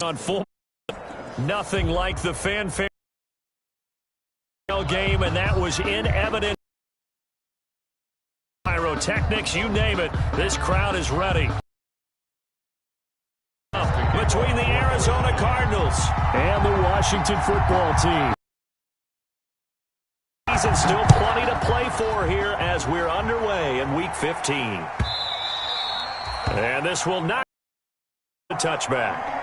on full. Nothing like the fanfare game, and that was in evidence. Pyrotechnics, you name it, this crowd is ready. Between the Arizona Cardinals and the Washington football team. Season still plenty to play for here as we're underway in Week 15. And this will not be a touchback.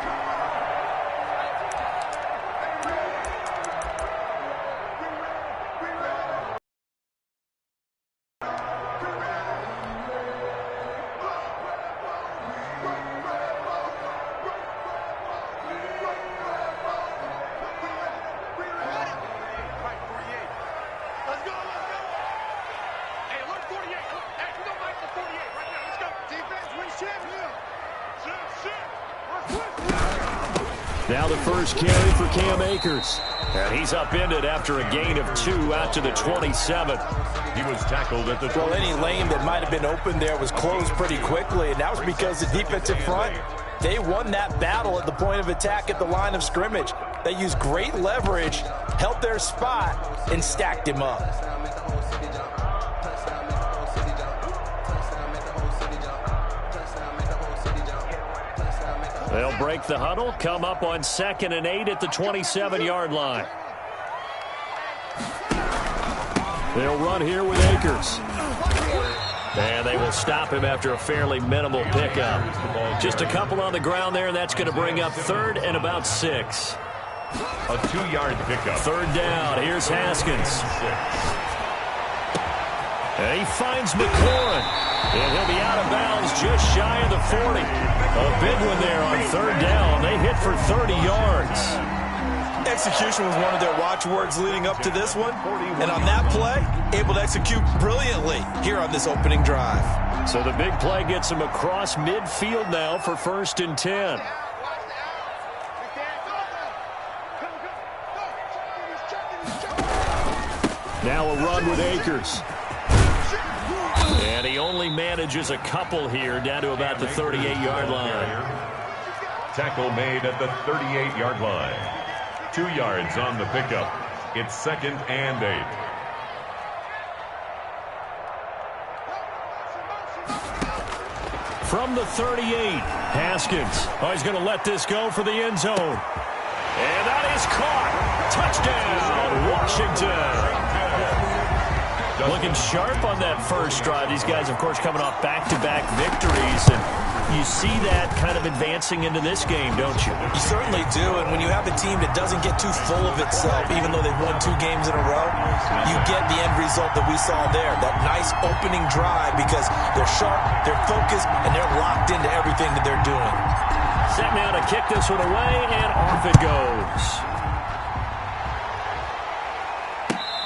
Now the first carry for Cam Akers. And he's upended after a gain of 2 out to the 27. He was tackled at the 20. Well, any lane that might have been open there was closed pretty quickly, and that was because the defensive front, they won that battle at the point of attack at the line of scrimmage. They used great leverage, held their spot, and stacked him up. They'll break the huddle, come up on 2nd and 8 at the 27-yard line. They'll run here with Akers. And they will stop him after a fairly minimal pickup. Just a couple on the ground there, and that's going to bring up 3rd and about 6. A 2-yard pickup. 3rd down. Here's Haskins. And he finds McLaurin. And he'll be out of bounds just shy of the 40. A big one there on 3rd down. They hit for 30 yards. Execution was one of their watchwords leading up to this one. And on that play, able to execute brilliantly here on this opening drive. So the big play gets him across midfield now for 1st and 10. Now a run with Akers. And he only manages a couple here down to about the 38-yard line. Tackle made at the 38-yard line. 2 yards on the pickup. It's 2nd and 8. From the 38, Haskins. Oh, he's going to let this go for the end zone. And that is caught. Touchdown, Washington. Looking sharp on that first drive. These guys, of course, coming off back-to-back victories. And you see that kind of advancing into this game, don't you? You certainly do. And when you have a team that doesn't get too full of itself, even though they've won 2 games in a row, you get the end result that we saw there. That nice opening drive because they're sharp, they're focused, and they're locked into everything that they're doing. Set now to kick this one away, and off it goes.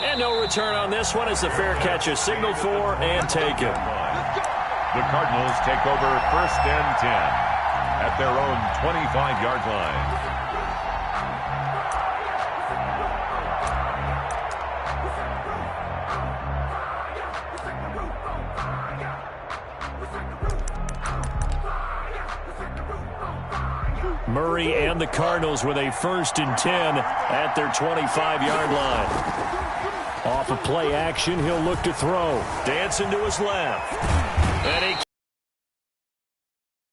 And no return on this one as the fair catch is signaled for and taken. The Cardinals take over 1st and 10 at their own 25-yard line. Murray and the Cardinals with a 1st and 10 at their 25-yard line. Off of play action, he'll look to throw. Dancing to his left. And he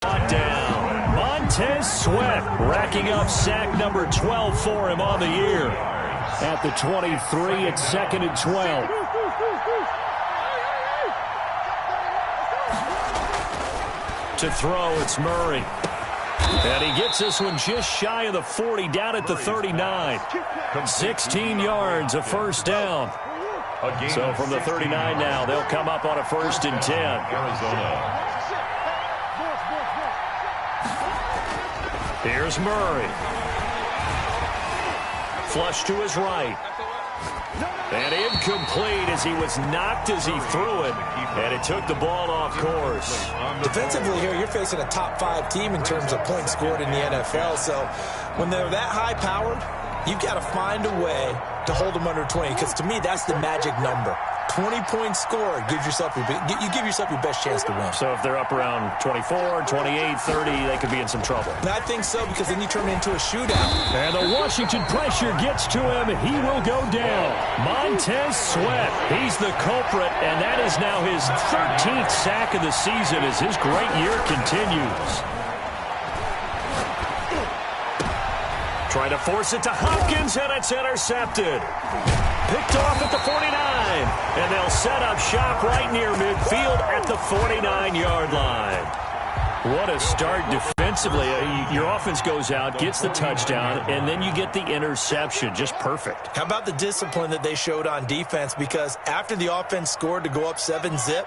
caught down. Montez Sweat racking up sack number 12 for him on the year. At the 23, it's 2nd and 12. To throw, it's Murray. And he gets this one just shy of the 40, down at the 39. 16 yards, a 1st down. So from the 39 now, they'll come up on a 1st and 10. Arizona. Here's Murray. Flush to his right. And incomplete as he was knocked as he threw it. And it took the ball off course. Defensively here, you're facing a top 5 team in terms of points scored in the NFL. So when they're that high-powered, you've got to find a way to hold them under 20. Because to me, that's the magic number. 20-point score, you give yourself your best chance to win. So if they're up around 24, 28, 30, they could be in some trouble. And I think so, because then you turn it into a shootout. And the Washington pressure gets to him. He will go down. Montez Sweat, he's the culprit, and that is now his 13th sack of the season as his great year continues. Trying to force it to Hopkins, and it's intercepted. Picked off at the 49, and they'll set up shop right near midfield at the 49-yard line. What a start defensively. Your offense goes out, gets the touchdown, and then you get the interception. Just perfect. How about the discipline that they showed on defense? Because after the offense scored to go up 7-zip,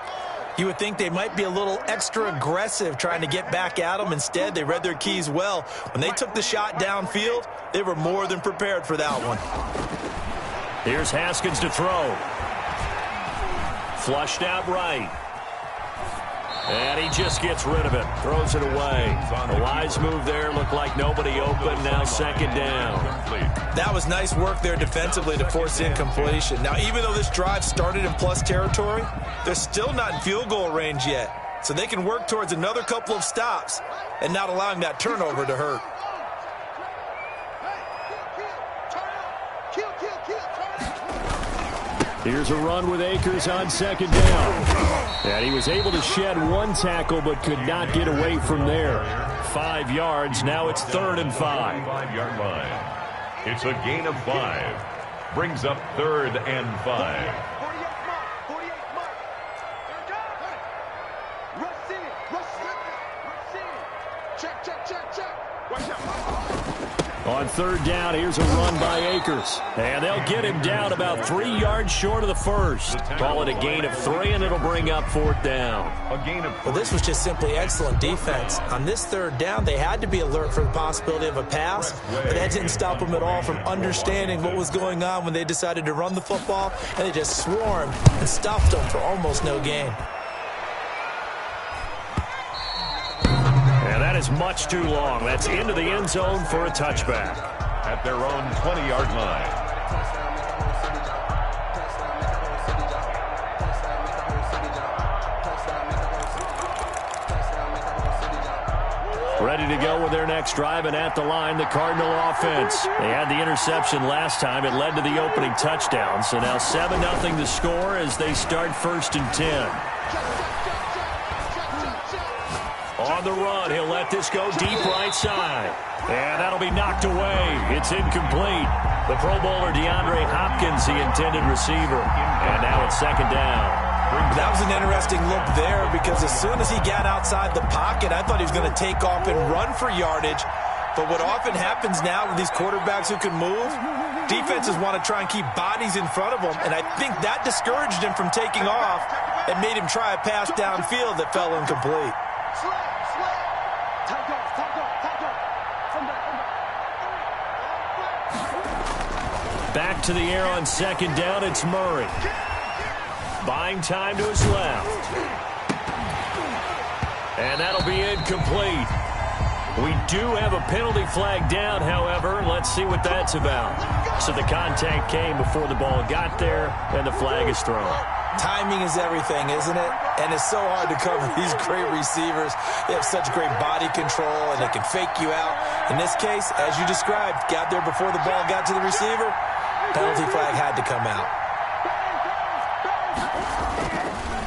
you would think they might be a little extra aggressive trying to get back at them. Instead, they read their keys well. When they took the shot downfield, they were more than prepared for that one. Here's Haskins to throw. Flushed out right. And he just gets rid of it. Throws it away. A wise move there. Looked like nobody open. Now second down. That was nice work there defensively to force incompletion. Now, even though this drive started in plus territory, they're still not in field goal range yet. So they can work towards another couple of stops and not allowing that turnover to hurt. Here's a run with Akers on second down. And he was able to shed one tackle but could not get away from there. 5 yards. Now it's 3rd and 5. 5-yard line. It's a gain of 5. Brings up 3rd and 5. On 3rd down, here's a run by Akers. And they'll get him down about 3 yards short of the first. Call it a gain of 3, and it'll bring up 4th down. Well, this was just simply excellent defense. On this 3rd down, they had to be alert for the possibility of a pass, but that didn't stop them at all from understanding what was going on when they decided to run the football, and they just swarmed and stuffed them for almost no gain. And that is much too long. That's into the end zone for a touchback. At their own 20-yard line. Ready to go with their next drive, and at the line, the Cardinal offense. They had the interception last time. It led to the opening touchdown. So now 7-0 the score as they start 1st and 10. On the run, he'll let this go deep right side. And that'll be knocked away. It's incomplete. The Pro Bowler DeAndre Hopkins, the intended receiver. And now it's 2nd down. That was an interesting look there because as soon as he got outside the pocket, I thought he was going to take off and run for yardage. But what often happens now with these quarterbacks who can move, defenses want to try and keep bodies in front of them. And I think that discouraged him from taking off and made him try a pass downfield that fell incomplete. Back to the air on 2nd down, it's Murray. Buying time to his left. And that'll be incomplete. We do have a penalty flag down, however. Let's see what that's about. So the contact came before the ball got there, and the flag is thrown. Timing is everything, isn't it? And it's so hard to cover these great receivers. They have such great body control, and they can fake you out. In this case, as you described, got there before the ball got to the receiver. Penalty flag had to come out.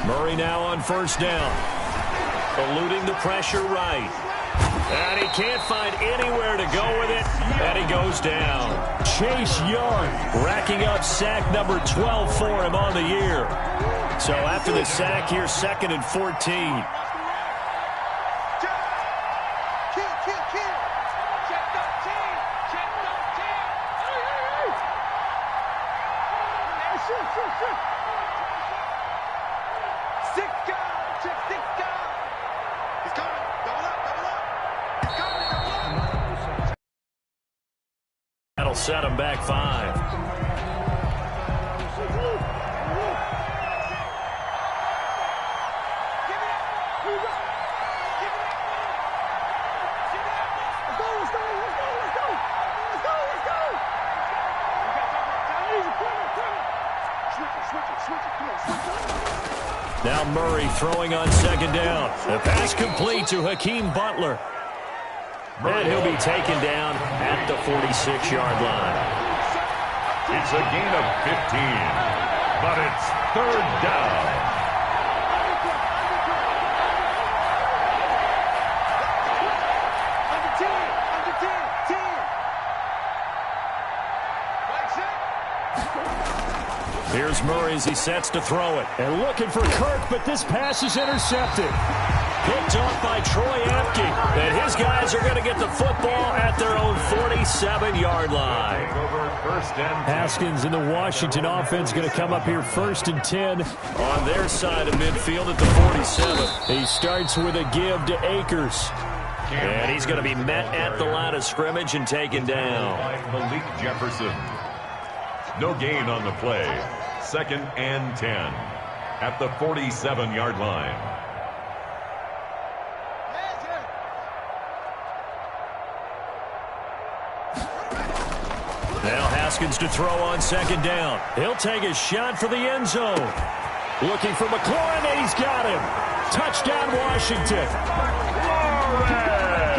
Murray now on 1st down. Eluding the pressure right. And he can't find anywhere to go with it. And he goes down. Chase Young racking up sack number 12 for him on the year. So after the sack, here's 2nd and 14. That'll set him back 5. Now Murray throwing on second down. The pass complete to Hakeem Butler. And he'll be taken down at the 46-yard line. It's a gain of 15, but it's third down. Here's Murray as he sets to throw it. And looking for Kirk, but this pass is intercepted. Picked off by Troy Apke. And his guys are going to get the football at their own 47-yard line. Haskins and the Washington offense going to come up here 1st and 10 on their side of midfield at the 47. He starts with a give to Akers. And he's going to be met at the line of scrimmage and taken down. Malik Jefferson. No gain on the play. 2nd and 10 at the 47-yard line. Now Haskins to throw on second down. He'll take a shot for the end zone. Looking for McLaurin, and he's got him. Touchdown, Washington.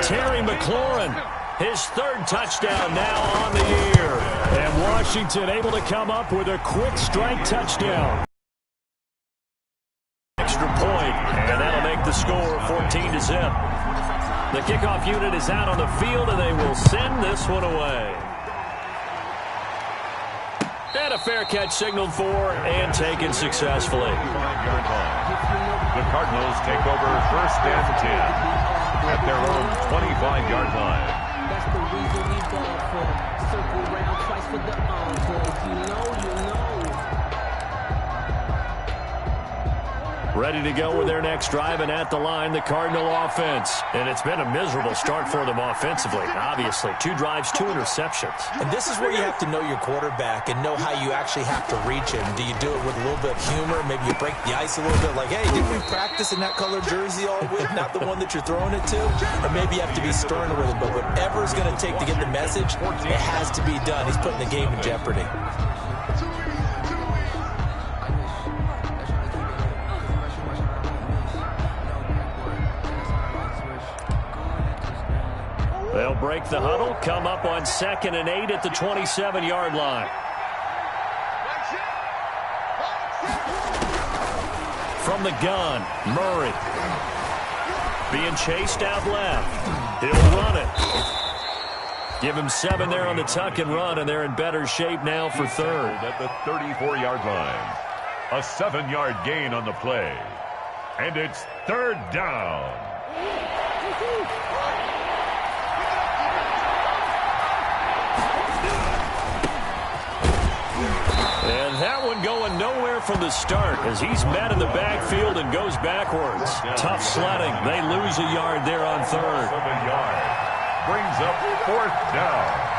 Terry McLaurin, his 3rd touchdown now on the year. And Washington able to come up with a quick strike touchdown. Extra point, and that'll make the score 14-0. The kickoff unit is out on the field, and they will send this one away. And a fair catch signaled for and taken successfully. The Cardinals take over 1st and 10 at their own 25-yard line. That's the reason we ball for. Circle round twice for the encore. If you know, you know. Ready to go with their next drive, and at the line, the Cardinal offense. And it's been a miserable start for them offensively, obviously. 2 drives, 2 interceptions. And this is where you have to know your quarterback and know how you actually have to reach him. Do you do it with a little bit of humor? Maybe you break the ice a little bit, like, hey, didn't we practice in that colored jersey all week, not the one that you're throwing it to? Or maybe you have to be stern with him. But whatever it's going to take to get the message, it has to be done. He's putting the game in jeopardy. They'll break the huddle, come up on 2nd and 8 at the 27-yard line. From the gun, Murray. Being chased out left. He'll run it. Give him 7 there on the tuck and run, and they're in better shape now for 3rd. At the 34-yard line. A 7-yard gain on the play. And it's 3rd down. And that one going nowhere from the start as he's met in the backfield and goes backwards. Tough sledding. They lose a yard there on 3rd. Of a yard. Brings up 4th down.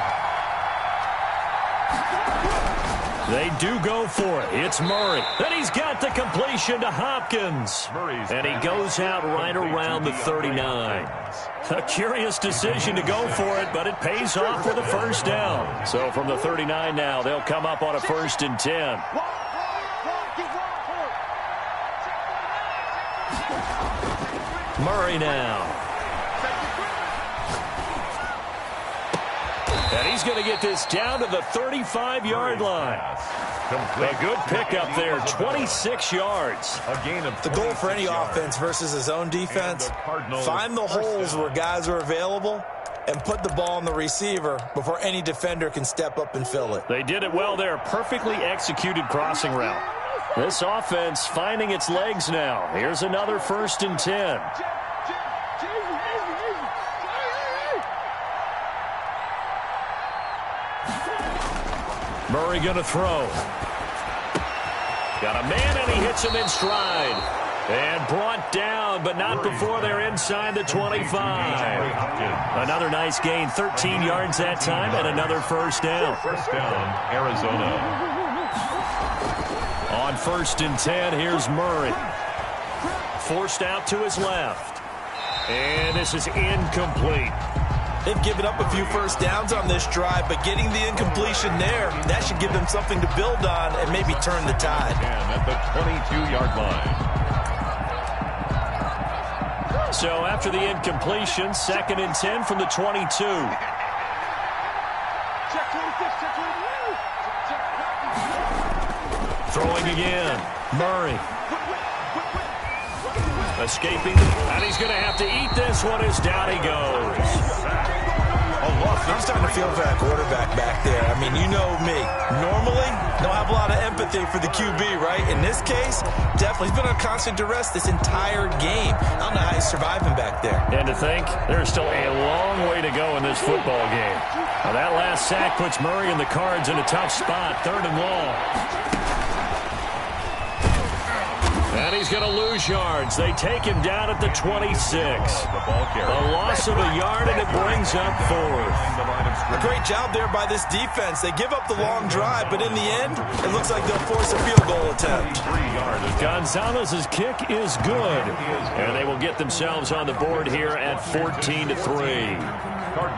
They do go for it. It's Murray. And he's got the completion to Hopkins. And he goes out right around the 39. A curious decision to go for it, but it pays off with a 1st down. So from the 39 now, they'll come up on a 1st and 10. Murray now. And he's going to get this down to the 35-yard line. A good pickup there, 26 yards. A gain of the goal for any offense versus his own defense, find the holes where guys are available and put the ball on the receiver before any defender can step up and fill it. They did it well there. Perfectly executed crossing route. This offense finding its legs now. Here's another 1st and 10. Murray going to throw. Got a man, and he hits him in stride. And brought down, but not before they're inside the 25. Another nice gain, 13 yards that time, and another 1st down. 1st down, Arizona. On 1st and 10, here's Murray. Forced out to his left. And this is incomplete. They've given up a few 1st downs on this drive, but getting the incompletion there, that should give them something to build on and maybe turn the tide. And at the 22-yard line. So after the incompletion, 2nd and 10 from the 22. Throwing again. Murray. Escaping. And he's going to have to eat this one as down he goes. I'm starting to feel for that quarterback back there. I mean, you know me. Normally, don't have a lot of empathy for the QB, right? In this case, definitely. He's been on constant duress this entire game. I don't know how he's surviving back there. And to think, there's still a long way to go in this football game. Now, that last sack puts Murray and the Cards in a tough spot, 3rd and long. And he's going to lose yards. They take him down at the 26. A loss of a yard, and it brings up 4th. A great job there by this defense. They give up the long drive, but in the end, it looks like they'll force a field goal attempt. Gonzalez's kick is good, and they will get themselves on the board here at 14-3.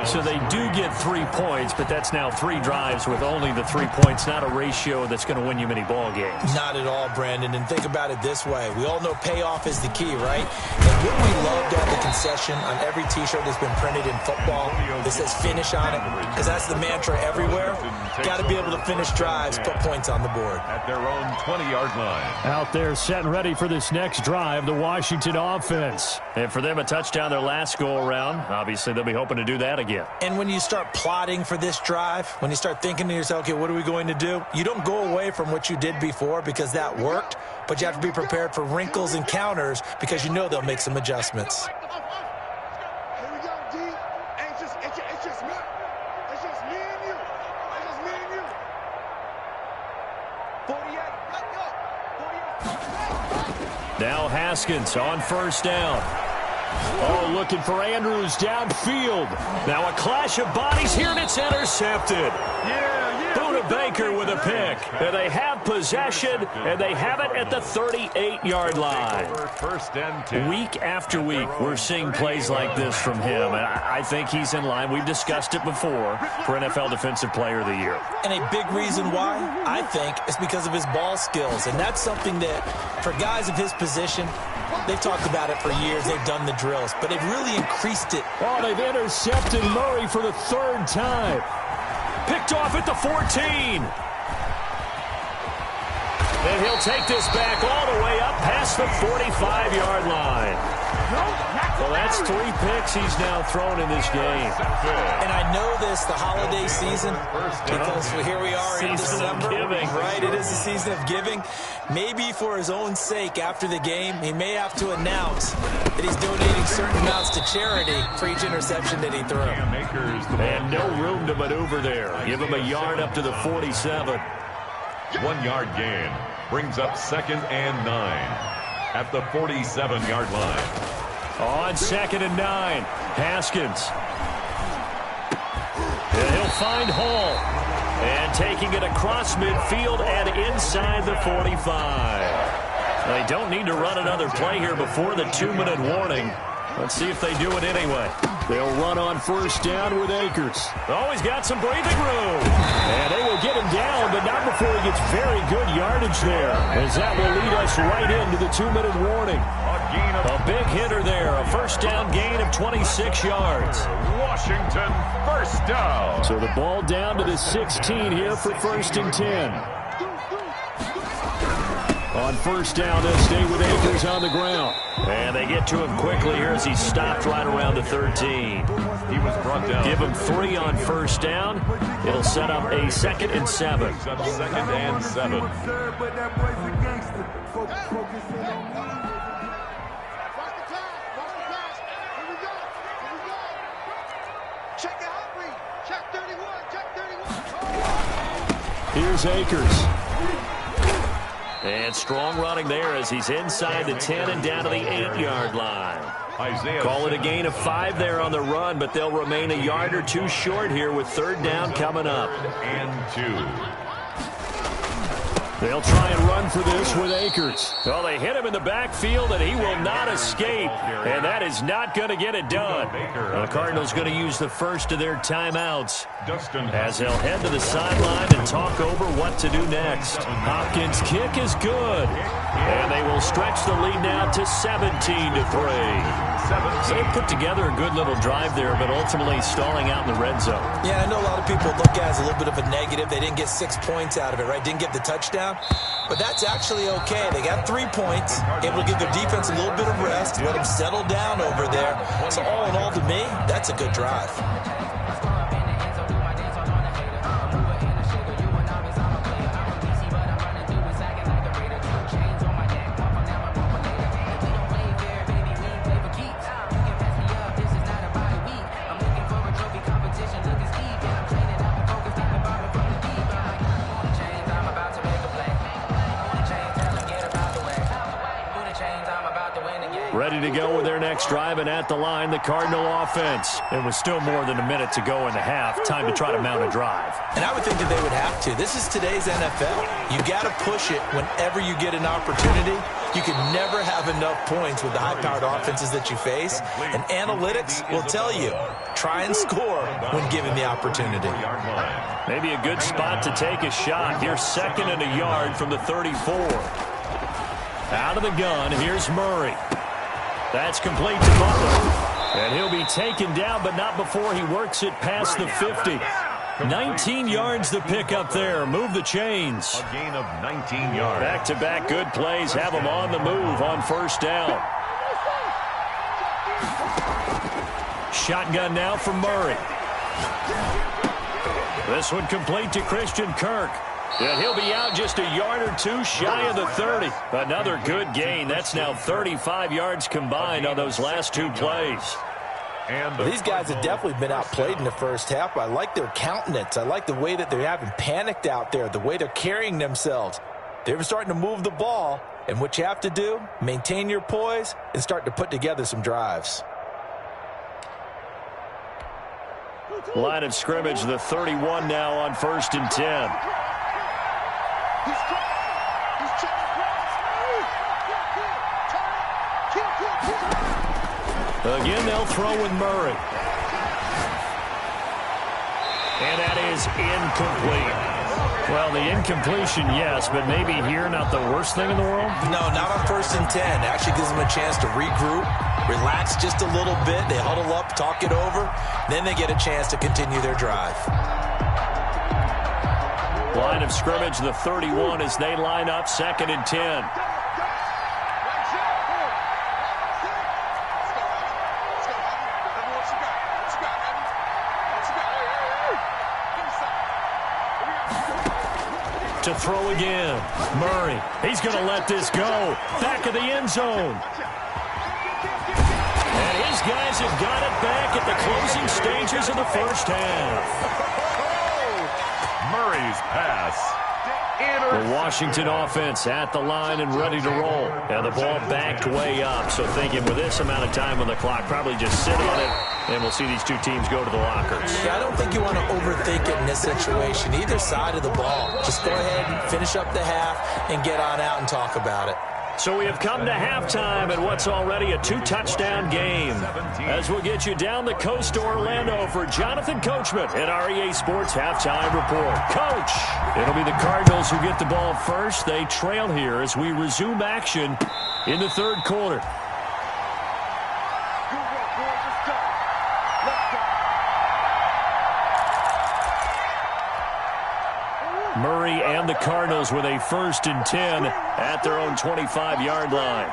So they do get 3 points, but that's now 3 drives with only the 3 points, not a ratio that's going to win you many ball games. Not at all, Brandon, and think about it this way. We all know payoff is the key, right? And wouldn't we love to have the concession on every T-shirt that's been printed in football that says finish on it? Because that's the mantra everywhere. Got to be able to finish drives, put points on the board. At their own 20-yard line. Out there set and ready for this next drive, the Washington offense. And for them, a touchdown their last go-around. Obviously, they'll be hoping to do that again. And when you start plotting for this drive, when you start thinking to yourself, okay, what are we going to do? You don't go away from what you did before because that worked, but you have to be prepared for wrinkles and counters because you know they'll make some adjustments. Now Haskins on 1st down. Oh, looking for Andrews downfield. Now a clash of bodies here, and it's intercepted. Buda Baker with a pick. And they have possession, and they have it at the 38-yard line. 1st and 10. Week after week, we're seeing plays like this from him, and I think he's in line. We've discussed it before for NFL Defensive Player of the Year. And a big reason why, I think, is because of his ball skills. And that's something that, for guys of his position, they've talked about it for years. They've done the drills, but they've really increased it. Oh, they've intercepted Murray for the 3rd time. Picked off at the 14. And he'll take this back all the way up past the 45-yard line. Well, that's 3 picks he's now thrown in this game. And I know this, the holiday season, because here we are in December. Right, it is the season of giving. Maybe for his own sake, after the game, he may have to announce that he's donating certain amounts to charity for each interception that he threw. And no room to maneuver there. Give him a yard up to the 47. 1-yard gain brings up 2nd and 9 at the 47-yard line. On 2nd and 9, Haskins. And he'll find Hall. And taking it across midfield and inside the 45. They don't need to run another play here before the 2-minute warning. Let's see if they do it anyway. They'll run on 1st down with Akers. Oh, he's got some breathing room. And they will get him down, but not before he gets very good yardage there, as that will lead us right into the 2-minute warning. A big hitter there, a 1st down gain of 26 yards. Washington, 1st down. So the ball down to the 16 here for 1st and 10. On 1st down, they'll stay with Akers on the ground. And they get to him quickly here as he stopped right around the 13. He was brought down. Give him 3 on 1st down. It'll set up a 2nd and 7. 2nd and 7. Here's Akers. And strong running there as he's inside the 10 and down to the 8-yard line. Call it a gain of 5 there on the run, but they'll remain a yard or 2 short here with 3rd down coming up. And 2. They'll try and run for this with Akers. Well, they hit him in the backfield, and he will not escape. And that is not going to get it done. The Cardinals going to use the first of their timeouts as they'll head to the sideline and talk over what to do next. Hopkins' kick is good. And they will stretch the lead now to 17-3. So they put together a good little drive there, but ultimately stalling out in the red zone. Yeah, I know a lot of people look at it as a little bit of a negative. They didn't get 6 points out of it, right? Didn't get the touchdown. But that's actually okay. They got 3 points, able to give their defense a little bit of rest, let them settle down over there. So all in all, to me, that's a good drive. Ready to go with their next drive, and at the line, the Cardinal offense. It was still more than a minute to go in the half. Time to try to mount a drive. And I would think that they would have to. This is today's NFL. You got to push it whenever you get an opportunity. You can never have enough points with the high-powered offenses that you face. And analytics will tell you, try and score when given the opportunity. Maybe a good spot to take a shot. Here's 2nd and a yard from the 34. Out of the gun, here's Murray. That's complete to Butler. And he'll be taken down, but not before he works it past the 50. 19 yards the pick up there. Move the chains. A gain of 19 yards. Back-to-back good plays. Have them on the move on 1st down. Shotgun now from Murray. This one complete to Christian Kirk. And he'll be out just a yard or 2 shy of the 30. Another good gain. That's now 35 yards combined on those last 2 plays. And these guys have definitely been outplayed in the first half. I like their countenance. I like the way that they're having panicked out there, the way they're carrying themselves. They're starting to move the ball. And what you have to do, maintain your poise and start to put together some drives. Line of scrimmage, the 31 now on 1st and 10. Again, they'll throw with Murray. And that is incomplete. Well, the incompletion, yes, but maybe here not the worst thing in the world? No, not on 1st and 10. Actually gives them a chance to regroup, relax just a little bit. They huddle up, talk it over. Then they get a chance to continue their drive. Line of scrimmage, the 31 as they line up 2nd and 10. To throw again. Murray. He's going to let this go. Back of the end zone. And his guys have got it back at the closing stages of the first half. Murray's pass. The Washington offense at the line and ready to roll. And the ball backed way up. So thinking with this amount of time on the clock, probably just sit on it, and we'll see these 2 teams go to the lockers. Yeah, I don't think you want to overthink it in this situation. Either side of the ball. Just go ahead and finish up the half and get on out and talk about it. So we have come to halftime at what's already a 2-touchdown game. As we'll get you down the coast to Orlando for Jonathan Coachman at our EA Sports Halftime Report. Coach, it'll be the Cardinals who get the ball first. They trail here as we resume action in the 3rd quarter. Murray and the Cardinals with a 1st and 10 at their own 25-yard line.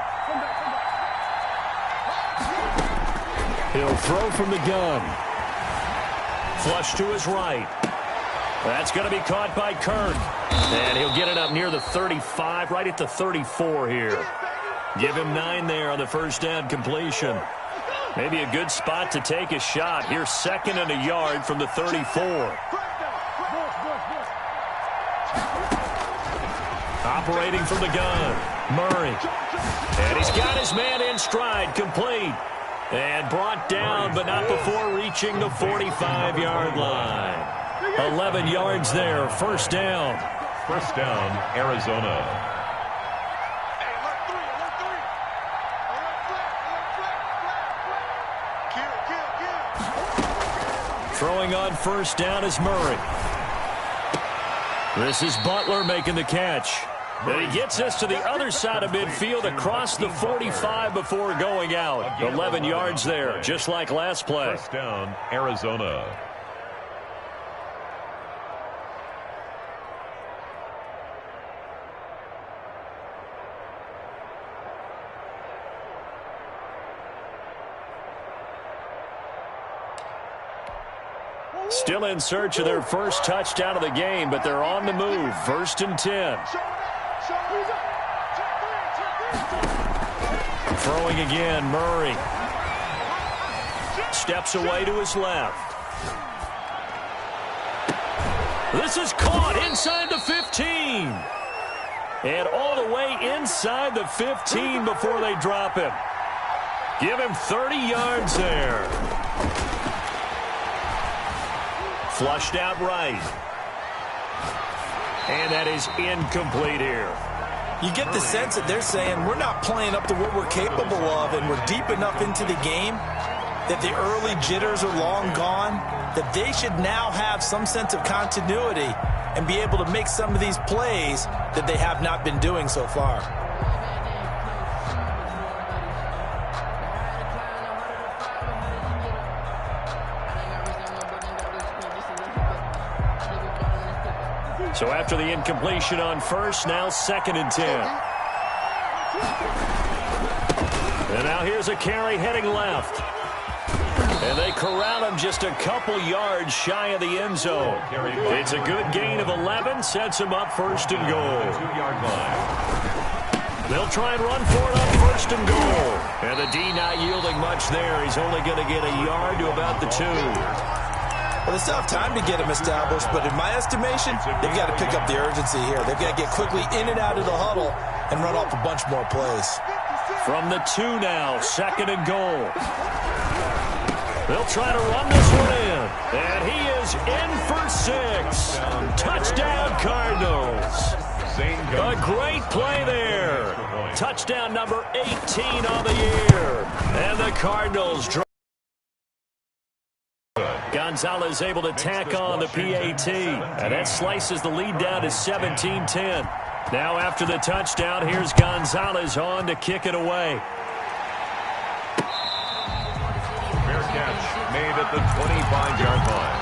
He'll throw from the gun. Flush to his right. That's going to be caught by Kirk. And he'll get it up near the 35, right at the 34 here. Give him 9 there on the 1st down completion. Maybe a good spot to take a shot. Here's 2nd and a yard from the 34. Operating from the gun, Murray. And he's got his man in stride, complete. And brought down, but not before reaching the 45-yard line. 11 yards there, 1st down. 1st down, Arizona. Throwing on 1st down is Murray. This is Butler making the catch. And he gets us to the other side of midfield across the 45 before going out. 11 yards there, just like last play. First down, Arizona. Still in search of their first touchdown of the game, but they're on the move. 1st and 10. Throwing again, Murray. Steps away to his left. This is caught inside the 15. And all the way inside the 15 before they drop him. Give him 30 yards there. Flushed out right. And that is incomplete here. You get the sense that they're saying we're not playing up to what we're capable of, and we're deep enough into the game that the early jitters are long gone, that they should now have some sense of continuity and be able to make some of these plays that they have not been doing so far. So after the incompletion on first, now 2nd and 10. And now here's a carry heading left. And they corral him just a couple yards shy of the end zone. It's a good gain of 11, sets him up 1st and goal. 2-yard line. They'll try and run for it on 1st and goal. And the D not yielding much there. He's only going to get a yard to about the 2. Well, they still have time to get him established, but in my estimation, they've got to pick up the urgency here. They've got to get quickly in and out of the huddle and run off a bunch more plays. From the 2 now, 2nd and goal. They'll try to run this one in. And he is in for 6. Touchdown, Cardinals. A great play there. Touchdown number 18 on the year. And the Cardinals draw. Gonzalez able to tack on the PAT. And that slices the lead down to 17-10. Now after the touchdown, here's Gonzalez on to kick it away. Fair catch made at the 25-yard line.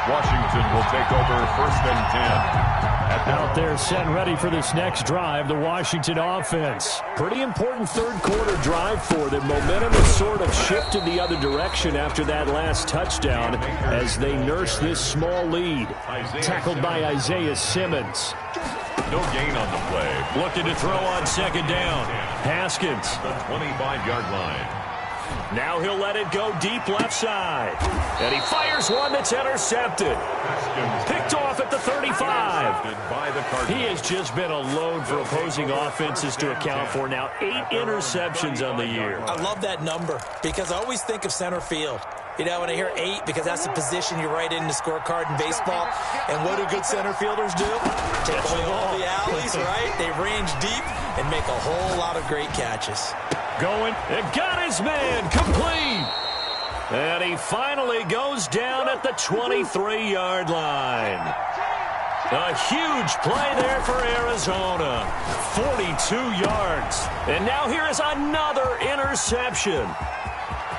Washington will take over 1st and 10. Out there set and ready for this next drive, the Washington offense. Pretty important third-quarter drive for them. Momentum has sort of shifted the other direction after that last touchdown as they nurse this small lead. Tackled by Isaiah Simmons. No gain on the play. Looking to throw on 2nd down. Haskins. The 25-yard line. Now he'll let it go deep left side. And he fires one that's intercepted. Picked off at the 35. He has just been a load for opposing offenses to account for. Now 8 interceptions on the year. I love that number because I always think of center field. You know, when I hear 8, because that's the position you write in the scorecard in baseball. And what do good center fielders do? Take all the alleys, right? They range deep and make a whole lot of great catches. Going, and got his man, complete. And he finally goes down at the 23-yard line. A huge play there for Arizona. 42 yards. And now here is another interception.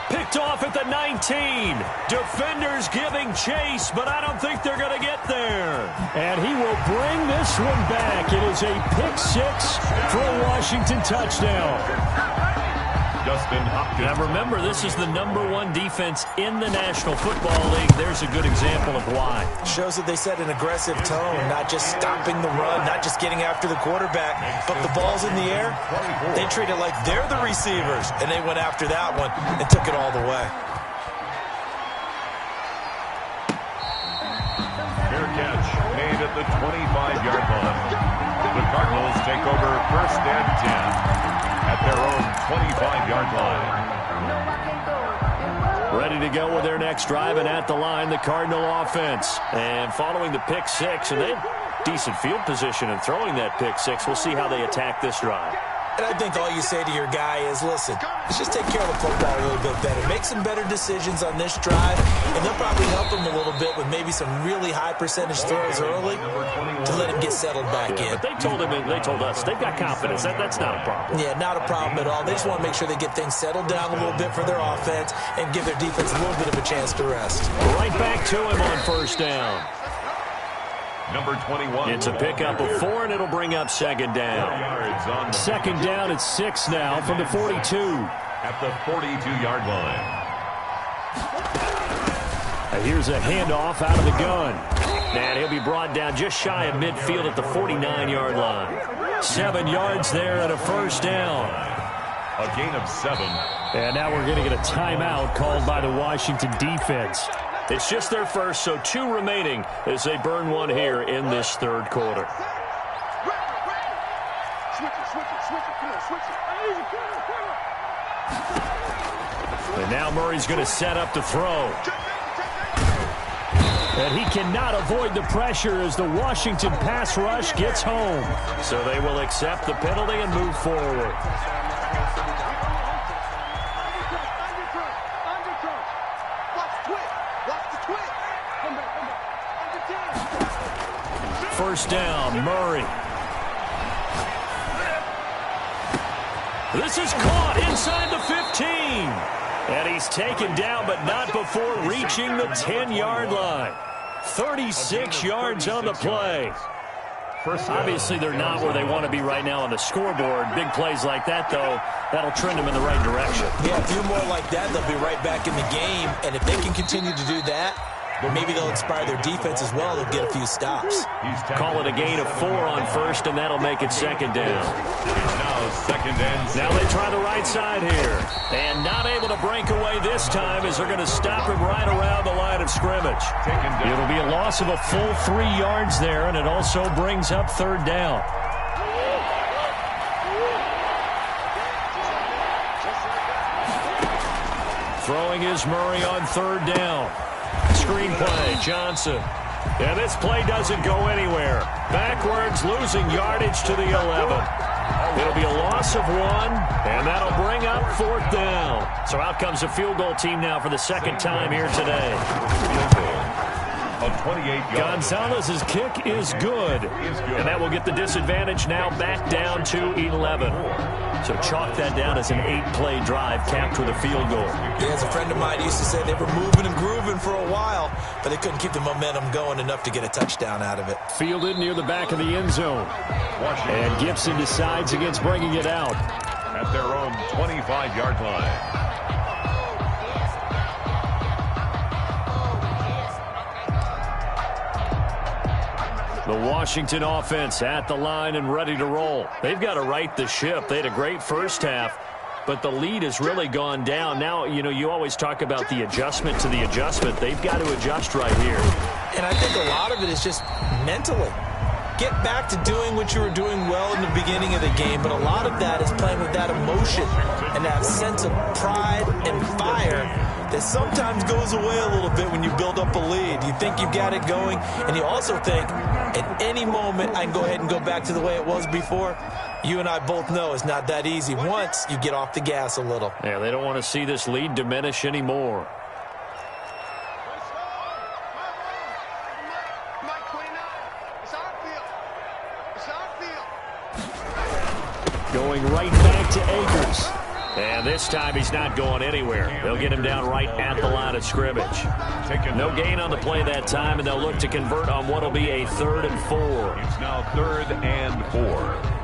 Picked off at the 19. Defenders giving chase, but I don't think they're going to get there. And he will bring this one back. It is a pick 6 for a Washington touchdown. Now remember, this is the #1 defense in the National Football League. There's a good example of why. Shows that they set an aggressive tone, not just stopping the run, not just getting after the quarterback, but the ball's in the air. They treat it like they're the receivers, and they went after that one and took it all the way. Fair catch made at the 25-yard line. The Cardinals take over 1st and 10 at their own 25-yard line. Ready to go with their next drive, and at the line, the Cardinal offense. And following the pick 6, and they have decent field position in throwing that pick 6. We'll see how they attack this drive. And I think all you say to your guy is, listen, let's just take care of the football a little bit better. Make some better decisions on this drive, and they'll probably help him a little bit with maybe some really high percentage throws early to let him get settled back in. But they told us they've got confidence. That's not a problem. Yeah, not a problem at all. They just want to make sure they get things settled down a little bit for their offense and give their defense a little bit of a chance to rest. Right back to him on first down. Number 21. It's a pickup of 4, and it'll bring up second down. Second down at 6 now from the 42. At the 42-yard line. And here's a handoff out of the gun. And he'll be brought down just shy of midfield at the 49-yard line. 7 yards there and a first down. A gain of 7. And now we're going to get a timeout called by the Washington defense. It's just their first, so 2 remaining as they burn one here in this third quarter. And now Murray's going to set up to throw. And he cannot avoid the pressure as the Washington pass rush gets home. So they will accept the penalty and move forward. First down, Murray. This is caught inside the 15. And he's taken down, but not before reaching the 10-yard line. 36 yards on the play. Obviously, they're not where they want to be right now on the scoreboard. Big plays like that, though, that'll trend them in the right direction. Yeah, a few more like that, they'll be right back in the game. And if they can continue to do that, maybe they'll inspire their defense as well. They'll get a few stops. Call it a gain of 4 on first, and that'll make it second down. Now second and 6. Now they try the right side here. And not able to break away this time as they're going to stop him right around the line of scrimmage. It'll be a loss of a full 3 yards there, and it also brings up third down. Throwing is Murray on third down. Screen play, Johnson. And this play doesn't go anywhere. Backwards, losing yardage to the 11. It'll be a loss of 1, and that'll bring up fourth down. So out comes the field goal team now for the second time here today. A 28-yard. Gonzalez's kick is good. And that will get the disadvantage now back down to 11. So chalk that down as an 8-play drive capped with a field goal. Yeah, as a friend of mine used to say, they were moving and grooving for a while, but they couldn't keep the momentum going enough to get a touchdown out of it. Fielded near the back of the end zone. And Gibson decides against bringing it out. At their own 25-yard line. The Washington offense at the line and ready to roll. They've got to right the ship. They had a great first half, but the lead has really gone down. Now, you always talk about the adjustment to the adjustment. They've got to adjust right here. And I think a lot of it is just mentally. Get back to doing what you were doing well in the beginning of the game, but a lot of that is playing with that emotion and that sense of pride and fire that sometimes goes away a little bit when you build up a lead. You think you've got it going, and you also think at any moment I can go ahead and go back to the way it was before. You and I both know it's not that easy once you get off the gas a little. Yeah, they don't want to see this lead diminish anymore. Going right back to Akers. And this time he's not going anywhere. They'll get him down right at the line of scrimmage. No gain on the play that time, and they'll look to convert on what will be a 3rd and 4. It's now 3rd and 4.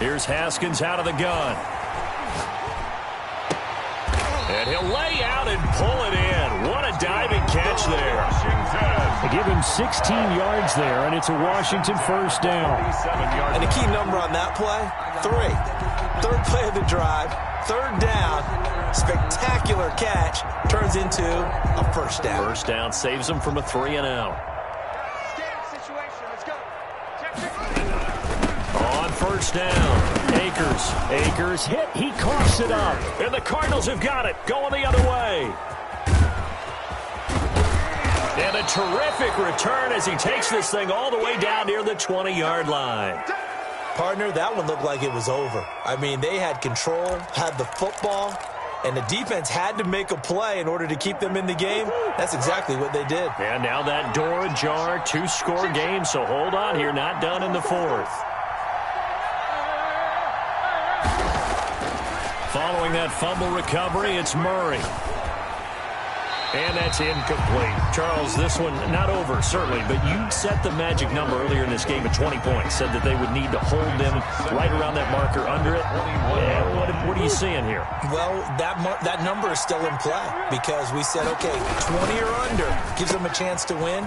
Here's Haskins out of the gun. And he'll lay out and pull it in. What a diving catch there. They give him 16 yards there, and it's a Washington first down. And the key number on that play, 3. 3rd play of the drive, 3rd down, spectacular catch, turns into a first down. First down saves them from a 3-and-out. first down. Akers hit. He coughs it up. And the Cardinals have got it. Going the other way. And a terrific return as he takes this thing all the way down near the 20-yard line. Partner, that one looked like it was over. I mean, they had control, had the football, and the defense had to make a play in order to keep them in the game. That's exactly what they did. And now that door ajar, 2-score game, so hold on here, not done in the fourth. Following that fumble recovery, it's Murray. And that's incomplete. Charles, this one not over, certainly, but you set the magic number earlier in this game at 20 points. Said that they would need to hold them right around that marker under it. Yeah, what are you seeing here? Well, that number is still in play because we said, okay, 20 or under gives them a chance to win.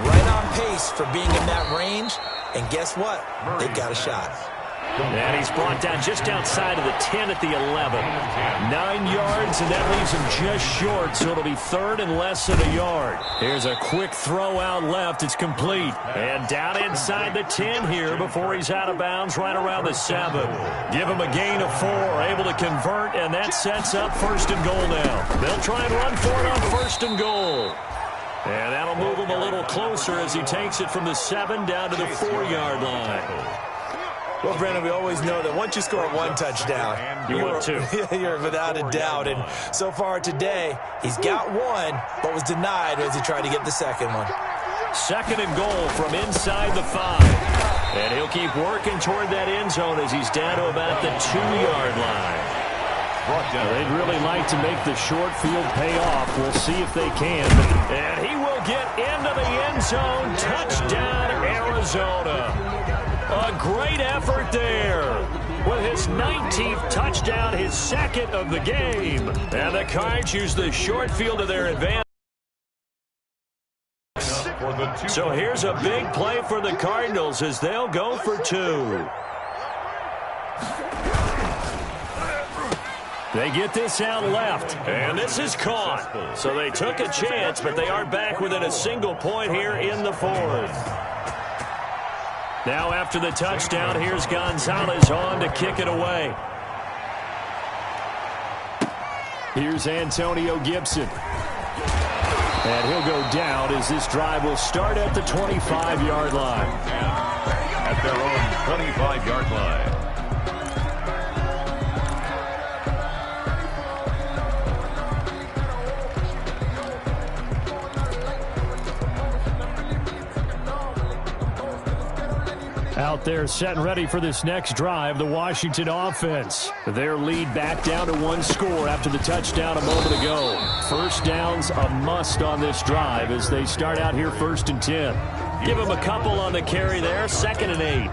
Right on pace for being in that range. And guess what? They've got a shot. And he's brought down just outside of the 10 at the 11. 9 yards, and that leaves him just short, so it'll be third and less than a yard. Here's a quick throw out left. It's complete. And down inside the 10 here before he's out of bounds right around the 7. Give him a gain of 4, able to convert, and that sets up first and goal now. They'll try and run for it on first and goal. And that'll move him a little closer as he takes it from the 7 down to the 4-yard line. Well, Brandon, we always know that once you score one touchdown, you're without a doubt. And so far today, he's got one, but was denied as he tried to get the second one. Second and goal from inside the 5. And he'll keep working toward that end zone as he's down to about the 2-yard line. They'd really like to make the short field pay off. We'll see if they can. And he will get into the end zone. Touchdown, Arizona. A great effort there with his 19th touchdown, his second of the game. And the Cards use the short field to their advantage. So here's a big play for the Cardinals as they'll go for 2. They get this out left, and this is caught. So they took a chance, but they are back within a single point here in the fourth. Now after the touchdown, here's Gonzalez on to kick it away. Here's Antonio Gibson. And he'll go down as this drive will start at the 25-yard line. At their own 25-yard line. Out there set and ready for this next drive, the Washington offense. Their lead back down to 1 score after the touchdown a moment ago. First down's a must on this drive as they start out here 1st and 10. Give them a couple on the carry there, 2nd and 8.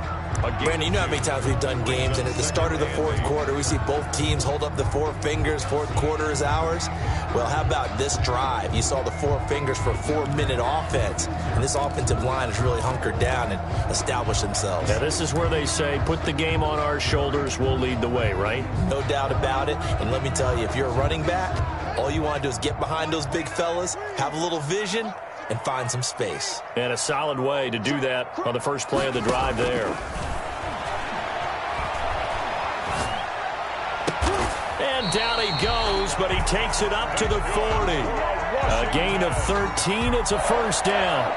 Brandon, you know how many times we've done games, and at the start of the fourth quarter, we see both teams hold up the 4 fingers, fourth quarter is ours. Well, how about this drive? You saw the 4 fingers for a 4-minute offense, and this offensive line has really hunkered down and established themselves. Yeah, this is where they say, put the game on our shoulders, we'll lead the way, right? No doubt about it, and let me tell you, if you're a running back, all you want to do is get behind those big fellas, have a little vision, and find some space. And a solid way to do that on the first play of the drive there. And down he goes, but he takes it up to the 40. A gain of 13, it's a first down.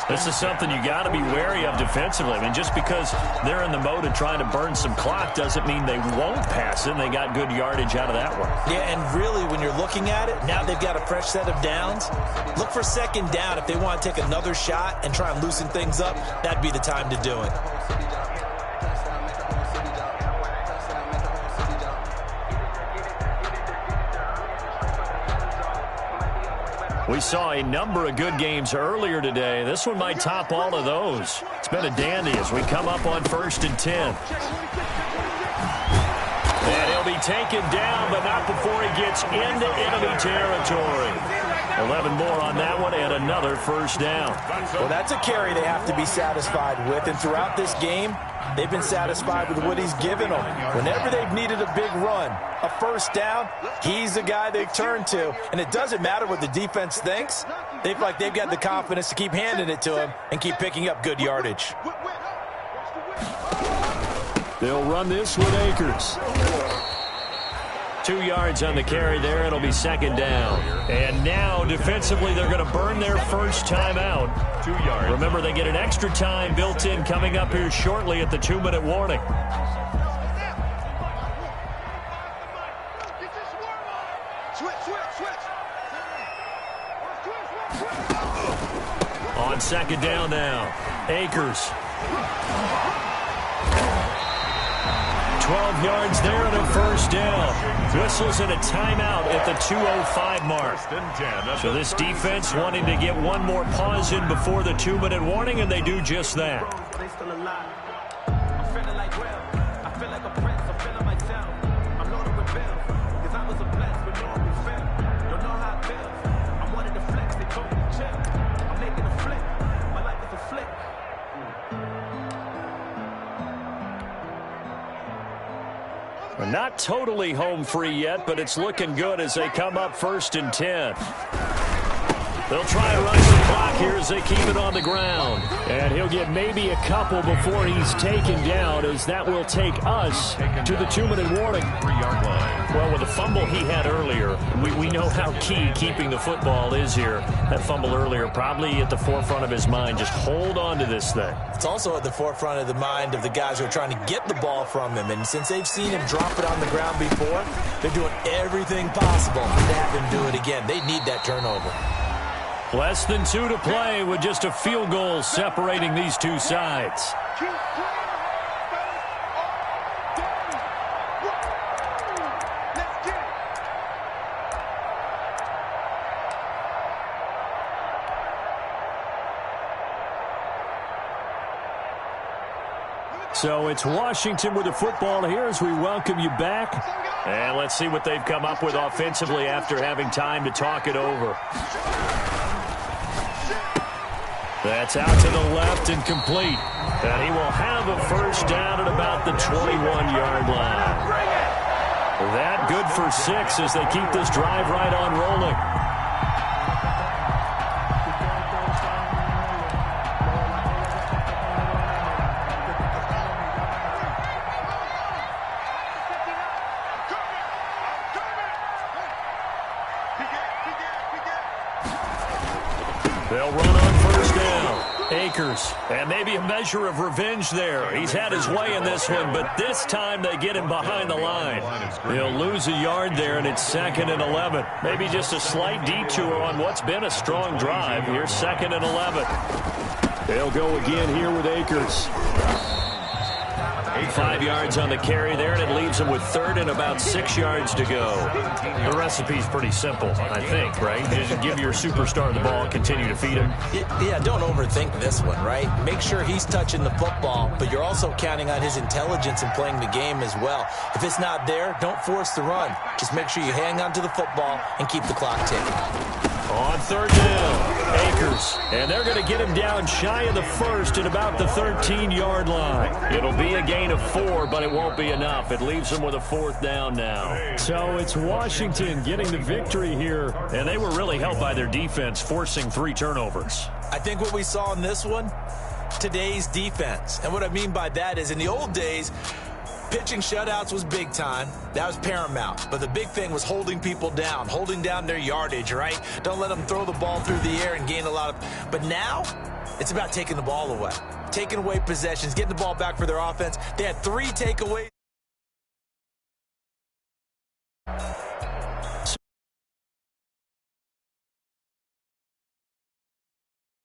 This is something you got to be wary of defensively. I mean, just because they're in the mode of trying to burn some clock doesn't mean they won't pass it. And they got good yardage out of that one. Yeah, and really, when you're looking at it, now they've got a fresh set of downs. Look for 2nd down. If they want to take another shot and try and loosen things up, that'd be the time to do it. We saw a number of good games earlier today. This one might top all of those. It's been a dandy as we come up on 1st and 10. And he'll be taken down, but not before he gets into enemy territory. 11 more on that one and another first down. Well, that's a carry they have to be satisfied with. And throughout this game, they've been satisfied with what he's given them. Whenever they've needed a big run, a first down, he's the guy they turn to. And it doesn't matter what the defense thinks. They feel like they've got the confidence to keep handing it to him and keep picking up good yardage. They'll run this with Akers. 2 yards on the carry there. It'll be second down. And now, defensively, they're going to burn their first timeout. 2 yards. Remember, they get an extra time built in coming up here shortly at the 2-minute warning. On second down now, Akers. 12 yards there and a first down. Whistles and a timeout at the 2:05 mark. So this defense wanting to get one more pause in before the 2-minute warning, and they do just that. Not totally home free yet, but it's looking good as they come up 1st and 10. They'll try to run some clock here as they keep it on the ground. And he'll get maybe a couple before he's taken down, as that will take us to the 2-minute warning. 3-yard line. Well, with the fumble he had earlier, we know how key keeping the football is here. That fumble earlier probably at the forefront of his mind. Just hold on to this thing. It's also at the forefront of the mind of the guys who are trying to get the ball from him. And since they've seen him drop it on the ground before, they're doing everything possible to have him do it again. They need that turnover. Less than 2 to play with just a field goal separating these two sides. So it's Washington with the football here as we welcome you back. And let's see what they've come up with offensively after having time to talk it over. That's out to the left and complete. And he will have a first down at about the 21-yard line. That good for 6 as they keep this drive right on rolling. They'll run on first down. Akers, and maybe a measure of revenge there. He's had his way in this one, but this time they get him behind the line. He'll lose a yard there, and it's 2nd and 11. Maybe just a slight detour on what's been a strong drive. Here's 2nd and 11. They'll go again here with Akers. 5 yards on the carry there, and it leaves him with 3rd and about 6 yards to go. The recipe's pretty simple, I think, right? Just give your superstar the ball and continue to feed him. Yeah, don't overthink this one, right? Make sure he's touching the football, but you're also counting on his intelligence in playing the game as well. If it's not there, don't force the run. Just make sure you hang on to the football and keep the clock ticking. On 3rd down, Akers. And they're going to get him down shy of the 1st at about the 13-yard line. It'll be a gain of 4, but it won't be enough. It leaves them with a 4th down now. So it's Washington getting the victory here. And they were really helped by their defense, forcing 3 turnovers. I think what we saw in this one, today's defense. And what I mean by that is in the old days, pitching shutouts was big time. That was paramount. But the big thing was holding people down, holding down their yardage, right? Don't let them throw the ball through the air and gain a lot of... But now, it's about taking the ball away. Taking away possessions, getting the ball back for their offense. They had 3 takeaways.